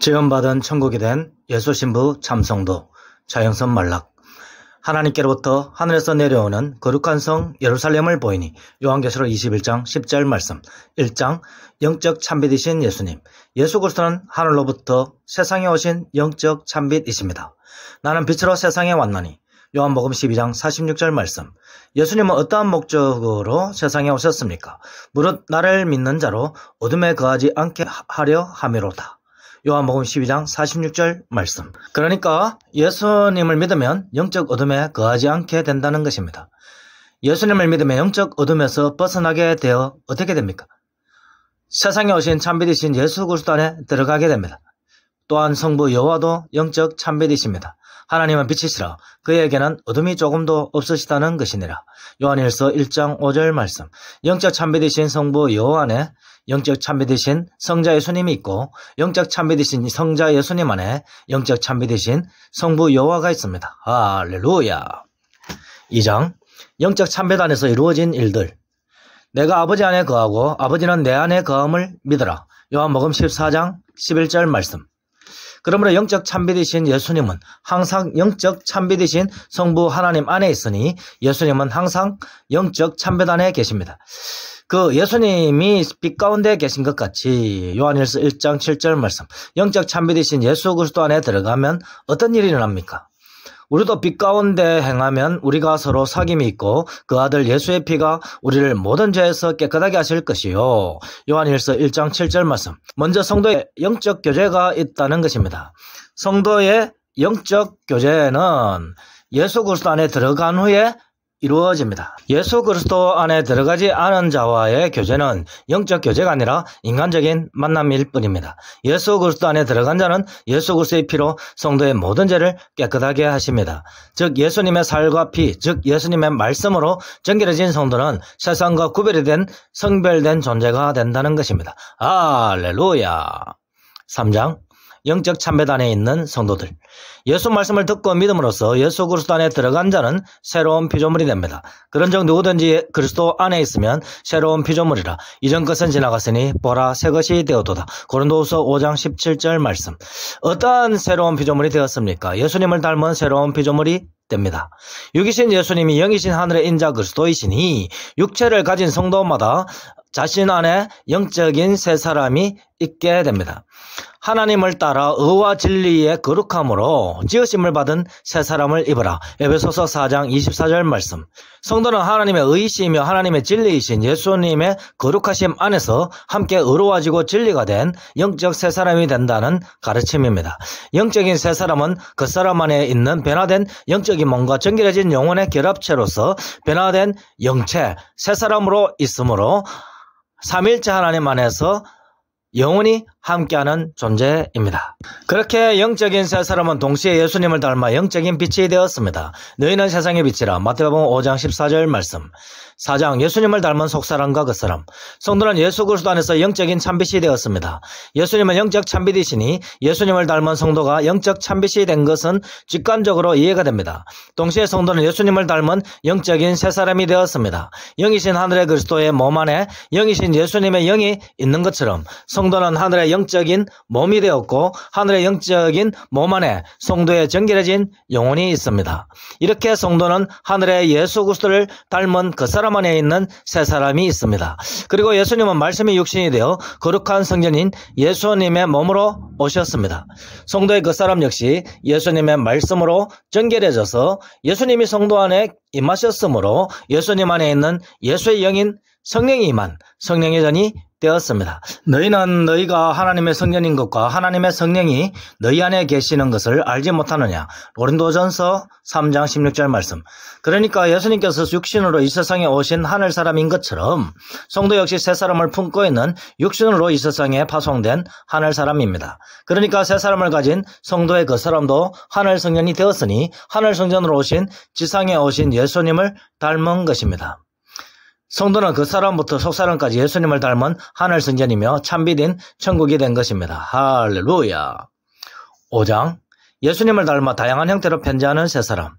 지원받은 천국이 된 예수신부 참성도 자영선 말락. 하나님께로부터 하늘에서 내려오는 거룩한 성 예루살렘을 보이니 요한계시록 21장 10절 말씀. 1장 영적 참빛이신 예수님. 예수 그리스도는 하늘로부터 세상에 오신 영적 참빛이십니다. 나는 빛으로 세상에 왔나니. 요한복음 12장 46절 말씀. 예수님은 어떠한 목적으로 세상에 오셨습니까? 무릇 나를 믿는 자로 어둠에 거하지 않게 하려 함이로다. 요한복음 12장 46절 말씀. 그러니까 예수님을 믿으면 영적 어둠에 거하지 않게 된다는 것입니다. 예수님을 믿으면 영적 어둠에서 벗어나게 되어 어떻게 됩니까? 세상에 오신 참빛이신 예수 그리스도 안에 들어가게 됩니다. 또한 성부 여호와도 영적 참빛이십니다. 하나님은 빛이시라 그에게는 어둠이 조금도 없으시다는 것이니라. 요한일서 1장 5절 말씀. 영적 참빛이신 성부 여호와 안에 영적 참빛이신 성자 예수님이 있고 영적 참빛이신 성자 예수님 안에 영적 참빛이신 성부 여호와가 있습니다. 할렐루야. 2장 영적 참빛 안에서 이루어진 일들. 내가 아버지 안에 거하고 아버지는 내 안에 거함을 믿어라. 요한복음 14장 11절 말씀. 그러므로 영적 참빛이신 예수님은 항상 영적 참빛이신 성부 하나님 안에 있으니 예수님은 항상 영적 참빛 안에 계십니다. 그 예수님이 빛 가운데 계신 것 같이 요한일서 1장 7절 말씀. 영적 참빛이신 예수 그리스도 안에 들어가면 어떤 일이 일어납니까? 우리도 빛 가운데 행하면 우리가 서로 사귐이 있고 그 아들 예수의 피가 우리를 모든 죄에서 깨끗하게 하실 것이요. 요한일서 1장 7절 말씀. 먼저 성도의 영적 교제가 있다는 것입니다. 성도의 영적 교제는 예수 그리스도 안에 들어간 후에 이루어집니다. 예수 그리스도 안에 들어가지 않은 자와의 교제는 영적 교제가 아니라 인간적인 만남일 뿐입니다. 예수 그리스도 안에 들어간 자는 예수 그리스도의 피로 성도의 모든 죄를 깨끗하게 하십니다. 즉 예수님의 살과 피, 즉 예수님의 말씀으로 정결해진 성도는 세상과 구별이 된 성별된 존재가 된다는 것입니다. 할렐루야. 3장 영적 참빛 안에 있는 성도들. 예수 말씀을 듣고 믿음으로써 예수 그리스도 안에 들어간 자는 새로운 피조물이 됩니다. 그런즉 누구든지 그리스도 안에 있으면 새로운 피조물이라. 이전 것은 지나갔으니 보라 새 것이 되었도다. 고린도후서 5장 17절 말씀. 어떠한 새로운 피조물이 되었습니까? 예수님을 닮은 새로운 피조물이 됩니다. 육이신 예수님이 영이신 하늘의 인자 그리스도이시니 육체를 가진 성도마다 자신 안에 영적인 새 사람이 있게 됩니다. 하나님을 따라 의와 진리의 거룩함으로 지으심을 받은 새 사람을 입으라. 에베소서 4장 24절 말씀. 성도는 하나님의 의이시며 하나님의 진리이신 예수님의 거룩하심 안에서 함께 의로워지고 진리가 된 영적 새 사람이 된다는 가르침입니다. 영적인 새 사람은 그 사람 안에 있는 변화된 영적인 몸과 정결해진 영혼의 결합체로서 변화된 영체, 새 사람으로 있으므로 삼일체 하나님 안에서 영원히 함께하는 존재입니다. 그렇게 영적인 새 사람은 동시에 예수님을 닮아 영적인 빛이 되었습니다. 너희는 세상의 빛이라. 마태복음 5장 14절 말씀. 4장 예수님을 닮은 속사람과 겉사람. 성도는 예수 그리스도 안에서 영적인 참빛이 되었습니다. 예수님은 영적 참빛이시니 예수님을 닮은 성도가 영적 참빛이 된 것은 직관적으로 이해가 됩니다. 동시에 성도는 예수님을 닮은 영적인 새 사람이 되었습니다. 영이신 하늘의 그리스도의 몸 안에 영이신 예수님의 영이 있는 것처럼 성도는 하늘의 영적인 몸이 되었고 하늘의 영적인 몸 안에 성도의 정결해진 영혼이 있습니다. 이렇게 성도는 하늘의 예수 그리스도를 닮은 그 사람 안에 있는 새 사람이 있습니다. 그리고 예수님은 말씀이 육신이 되어 거룩한 성전인 예수님의 몸으로 오셨습니다. 성도의 그 사람 역시 예수님의 말씀으로 정결해져서 예수님이 성도 안에 임하셨으므로 예수님 안에 있는 예수의 영인 성령이 임한 성령의 전이 되었습니다. 너희는 너희가 하나님의 성전인 것과 하나님의 성령이 너희 안에 계시는 것을 알지 못하느냐. 고린도전서 3장 16절 말씀. 그러니까 예수님께서 육신으로 이 세상에 오신 하늘 사람인 것처럼 성도 역시 새 사람을 품고 있는 육신으로 이 세상에 파송된 하늘 사람입니다. 그러니까 새 사람을 가진 성도의 그 사람도 하늘 성전이 되었으니 하늘 성전으로 오신 지상에 오신 예수님을 닮은 것입니다. 성도는 그 사람부터 속사람까지 예수님을 닮은 하늘 성전이며 참빛인 천국이 된 것입니다. 할렐루야. 5장 예수님을 닮아 다양한 형태로 편지하는 새 사람.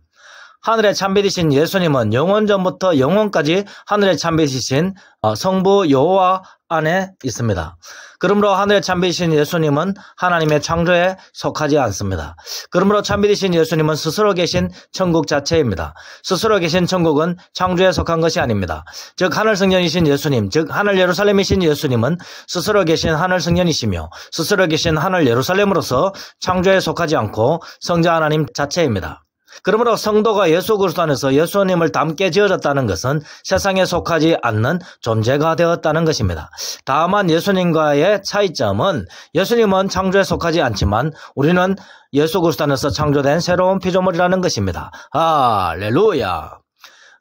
하늘의 참빛이신 예수님은 영원 전부터 영원까지 하늘의 참빛이신 성부 여호와 안에 있습니다. 그러므로 하늘에 참비신 예수님은 하나님의 창조에 속하지 않습니다. 그러므로 참비신 예수님은 스스로 계신 천국 자체입니다. 스스로 계신 천국은 창조에 속한 것이 아닙니다. 즉 하늘 성전이신 예수님, 즉 하늘 예루살렘이신 예수님은 스스로 계신 하늘 성전이시며 스스로 계신 하늘 예루살렘으로서 창조에 속하지 않고 성자 하나님 자체입니다. 그러므로 성도가 예수 그리스도 안에서 예수님을 닮게 지어졌다는 것은 세상에 속하지 않는 존재가 되었다는 것입니다. 다만 예수님과의 차이점은 예수님은 창조에 속하지 않지만 우리는 예수 그리스도 안에서 창조된 새로운 피조물이라는 것입니다. 할렐루야.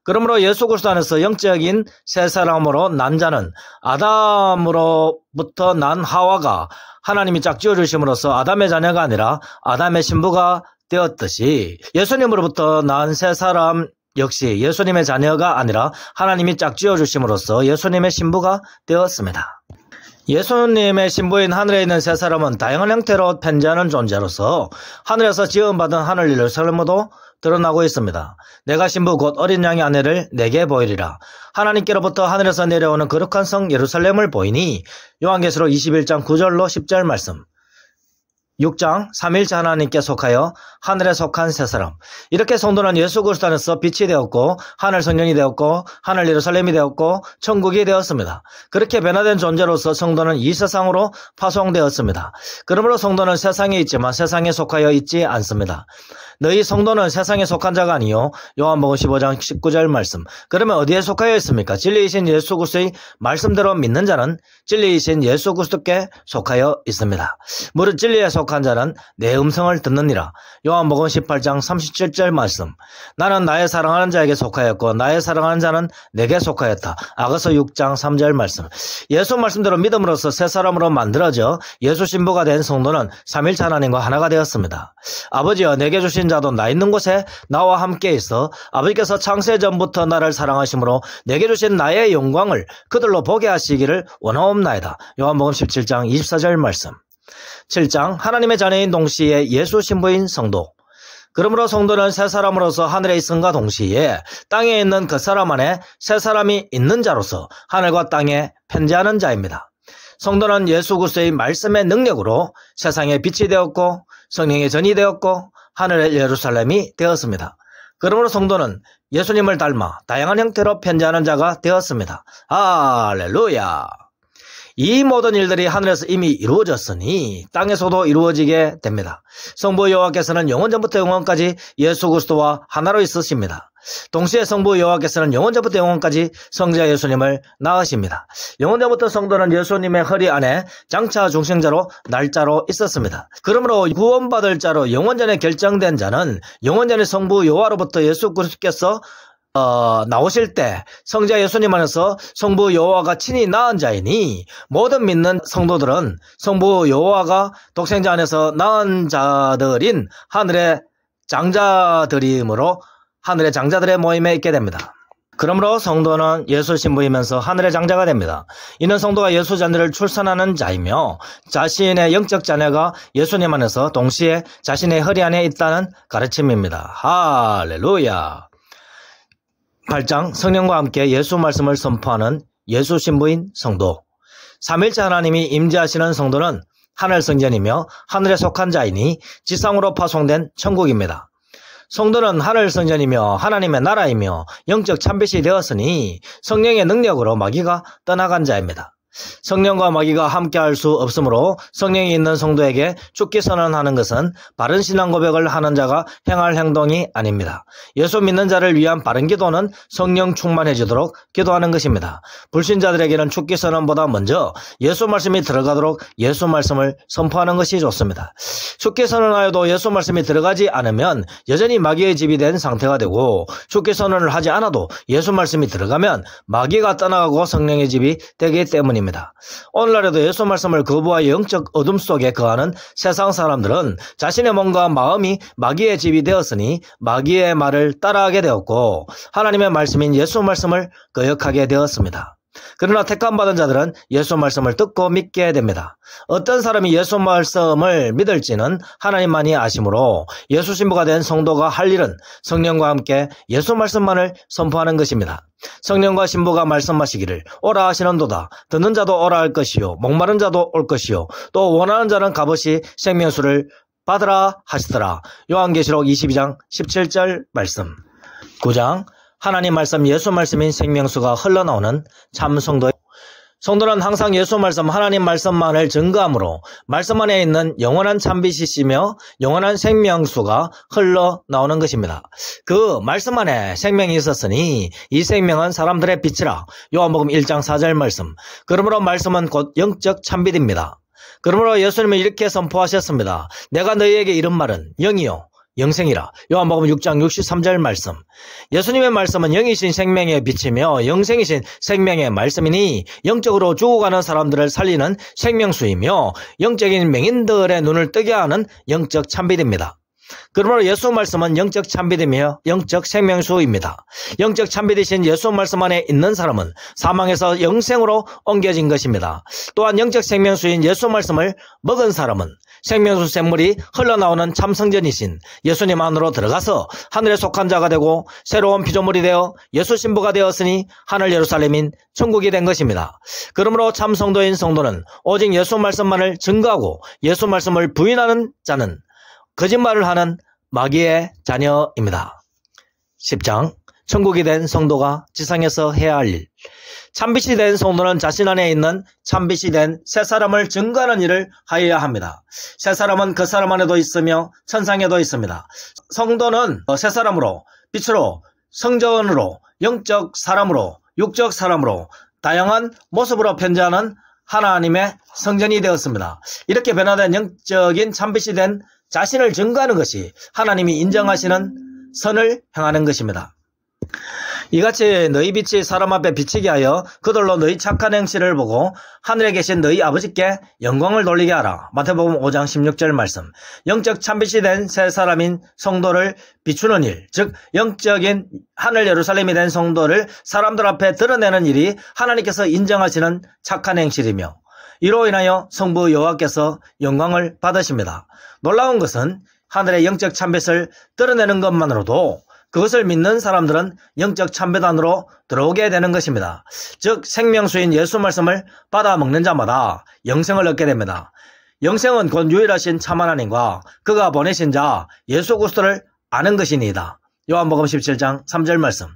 그러므로 예수 그리스도 안에서 영적인 새 사람으로 난 자는 아담으로부터 난 하와가 하나님이 짝지어 주심으로써 아담의 자녀가 아니라 아담의 신부가 되었듯이 예수님으로부터 난 새 사람 역시 예수님의 자녀가 아니라 하나님이 짝지어 주심으로써 예수님의 신부가 되었습니다. 예수님의 신부인 하늘에 있는 새 사람은 다양한 형태로 편지하는 존재로서 하늘에서 지음받은 하늘 예루살렘으로 드러나고 있습니다. 내가 신부 곧 어린 양의 아내를 내게 보이리라. 하나님께로부터 하늘에서 내려오는 거룩한 성 예루살렘을 보이니 요한계시록 21장 9절로 10절 말씀. 6장 3일째 하나님께 속하여 하늘에 속한 새 사람. 이렇게 성도는 예수 그리스도 안에서 빛이 되었고 하늘 성전이 되었고 하늘 예루살렘이 되었고 천국이 되었습니다. 그렇게 변화된 존재로서 성도는 이 세상으로 파송되었습니다. 그러므로 성도는 세상에 있지만 세상에 속하여 있지 않습니다. 너희 성도는 세상에 속한 자가 아니요 요한복음 15장 19절 말씀. 그러면 어디에 속하여 있습니까? 진리이신 예수 그리스도의 말씀대로 믿는 자는 진리이신 예수 그리스도께 속하여 있습니다. 무릇 진리에 속한 자는 내 음성을 듣느니라. 요한복음 18장 37절 말씀. 나는 나의 사랑하는 자에게 속하였고 나의 사랑하는 자는 내게 속하였다. 아가서 6장 3절 말씀. 예수 말씀대로 믿음으로써 새 사람으로 만들어져 예수 신부가 된 성도는 삼일체 하나님과 하나가 되었습니다. 아버지여 내게 주신 자도 나 있는 곳에 나와 함께 있어 아버지께서 창세 전부터 나를 사랑하심으로 내게 주신 나의 영광을 그들로 보게 하시기를 원하옵나이다. 요한복음 17장 24절 말씀. 7장 하나님의 자녀인 동시에 예수 신부인 성도. 그러므로 성도는 새 사람으로서 하늘에 있음과 동시에 땅에 있는 그 사람 안에 새 사람이 있는 자로서 하늘과 땅에 편지하는 자입니다. 성도는 예수 그리스도의 말씀의 능력으로 세상에 빛이 되었고 성령의 전이 되었고 하늘의 예루살렘이 되었습니다. 그러므로 성도는 예수님을 닮아 다양한 형태로 편지하는 자가 되었습니다. 할렐루야. 이 모든 일들이 하늘에서 이미 이루어졌으니 땅에서도 이루어지게 됩니다. 성부 여호와께서는 영원전부터 영원까지 예수 그리스도와 하나로 있으십니다. 동시에 성부 여호와께서는 영원전부터 영원까지 성자 예수님을 낳으십니다. 영원전부터 성도는 예수님의 허리 안에 장차 중생자로 날짜로 있었습니다. 그러므로 구원받을 자로 영원전에 결정된 자는 영원전에 성부 여호와로부터 예수 그리스도께서 나오실 때 성자 예수님 안에서 성부 여호와가 친히 낳은 자이니 모든 믿는 성도들은 성부 여호와가 독생자 안에서 낳은 자들인 하늘의 장자들이므로 하늘의 장자들의 모임에 있게 됩니다. 그러므로 성도는 예수 신부이면서 하늘의 장자가 됩니다. 이는 성도가 예수 자녀를 출산하는 자이며 자신의 영적 자녀가 예수님 안에서 동시에 자신의 허리 안에 있다는 가르침입니다. 할렐루야. 8장 성령과 함께 예수 말씀을 선포하는 예수 신부인 성도. 삼일째 하나님이 임재하시는 성도는 하늘 성전이며 하늘에 속한 자이니 지상으로 파송된 천국입니다. 성도는 하늘 성전이며 하나님의 나라이며 영적 참빛이 되었으니 성령의 능력으로 마귀가 떠나간 자입니다. 성령과 마귀가 함께할 수 없으므로 성령이 있는 성도에게 죽기 선언하는 것은 바른 신앙 고백을 하는 자가 행할 행동이 아닙니다. 예수 믿는 자를 위한 바른 기도는 성령 충만해지도록 기도하는 것입니다. 불신자들에게는 죽기 선언보다 먼저 예수 말씀이 들어가도록 예수 말씀을 선포하는 것이 좋습니다. 죽기 선언하여도 예수 말씀이 들어가지 않으면 여전히 마귀의 집이 된 상태가 되고 죽기 선언을 하지 않아도 예수 말씀이 들어가면 마귀가 떠나가고 성령의 집이 되기 때문입니다. 오늘날에도 예수 말씀을 거부하여 영적 어둠 속에 거하는 세상 사람들은 자신의 몸과 마음이 마귀의 집이 되었으니 마귀의 말을 따라하게 되었고 하나님의 말씀인 예수 말씀을 거역하게 되었습니다. 그러나 택함받은 자들은 예수 말씀을 듣고 믿게 됩니다. 어떤 사람이 예수 말씀을 믿을지는 하나님만이 아시므로 예수 신부가 된 성도가 할 일은 성령과 함께 예수 말씀만을 선포하는 것입니다. 성령과 신부가 말씀하시기를 오라 하시는도다. 듣는 자도 오라 할 것이요 목마른 자도 올 것이요 또 원하는 자는 값없이 생명수를 받으라 하시더라. 요한계시록 22장 17절 말씀. 9장 하나님 말씀 예수 말씀인 생명수가 흘러나오는 참 성도는 항상 예수 말씀 하나님 말씀만을 증거함으로 말씀 안에 있는 영원한 참빛이시며 영원한 생명수가 흘러나오는 것입니다. 그 말씀 안에 생명이 있었으니 이 생명은 사람들의 빛이라. 요한복음 1장 4절 말씀. 그러므로 말씀은 곧 영적 참빛입니다. 그러므로 예수님은 이렇게 선포하셨습니다. 내가 너희에게 이른 말은 영이요 영생이라. 요한복음 6장 63절 말씀. 예수님의 말씀은 영이신 생명의 빛이며 영생이신 생명의 말씀이니 영적으로 죽어가는 사람들을 살리는 생명수이며 영적인 맹인들의 눈을 뜨게 하는 영적 참빛입니다. 그러므로 예수 말씀은 영적 참빛이며 영적 생명수입니다. 영적 참빛이신 예수 말씀 안에 있는 사람은 사망에서 영생으로 옮겨진 것입니다. 또한 영적 생명수인 예수 말씀을 먹은 사람은 생명수 샘물이 흘러나오는 참성전이신 예수님 안으로 들어가서 하늘에 속한 자가 되고 새로운 피조물이 되어 예수 신부가 되었으니 하늘 예루살렘인 천국이 된 것입니다. 그러므로 참성도인 성도는 오직 예수 말씀만을 증거하고 예수 말씀을 부인하는 자는 거짓말을 하는 마귀의 자녀입니다. 10장 천국이 된 성도가 지상에서 해야 할 일. 참빛이 된 성도는 자신 안에 있는 참빛이 된 새 사람을 증거하는 일을 하여야 합니다. 새 사람은 그 사람 안에도 있으며 천상에도 있습니다. 성도는 새 사람으로, 빛으로, 성전으로, 영적 사람으로, 육적 사람으로 다양한 모습으로 편재하는 하나님의 성전이 되었습니다. 이렇게 변화된 영적인 참빛이 된 자신을 증거하는 것이 하나님이 인정하시는 선을 행하는 것입니다. 이같이 너희 빛이 사람 앞에 비치게 하여 그들로 너희 착한 행실을 보고 하늘에 계신 너희 아버지께 영광을 돌리게 하라. 마태복음 5장 16절 말씀. 영적 참빛이 된 새 사람인 성도를 비추는 일, 즉 영적인 하늘 예루살렘이 된 성도를 사람들 앞에 드러내는 일이 하나님께서 인정하시는 착한 행실이며 이로 인하여 성부 여호와께서 영광을 받으십니다. 놀라운 것은 하늘의 영적 참빛을 드러내는 것만으로도 그것을 믿는 사람들은 영적 참빛 안으로 들어오게 되는 것입니다. 즉 생명수인 예수 말씀을 받아 먹는 자마다 영생을 얻게 됩니다. 영생은 곧 유일하신 참 하나님과 그가 보내신 자 예수 그리스도를 아는 것이니이다. 요한복음 17장 3절 말씀.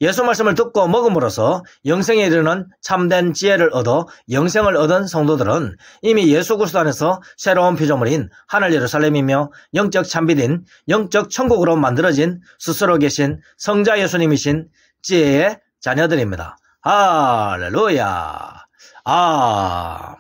예수 말씀을 듣고 먹음으로써 영생에 이르는 참된 지혜를 얻어 영생을 얻은 성도들은 이미 예수 그리스도 안에서 새로운 피조물인 하늘 예루살렘이며 영적 참빛인 영적 천국으로 만들어진 스스로 계신 성자 예수님이신 지혜의 자녀들입니다. 할렐루야. 아멘.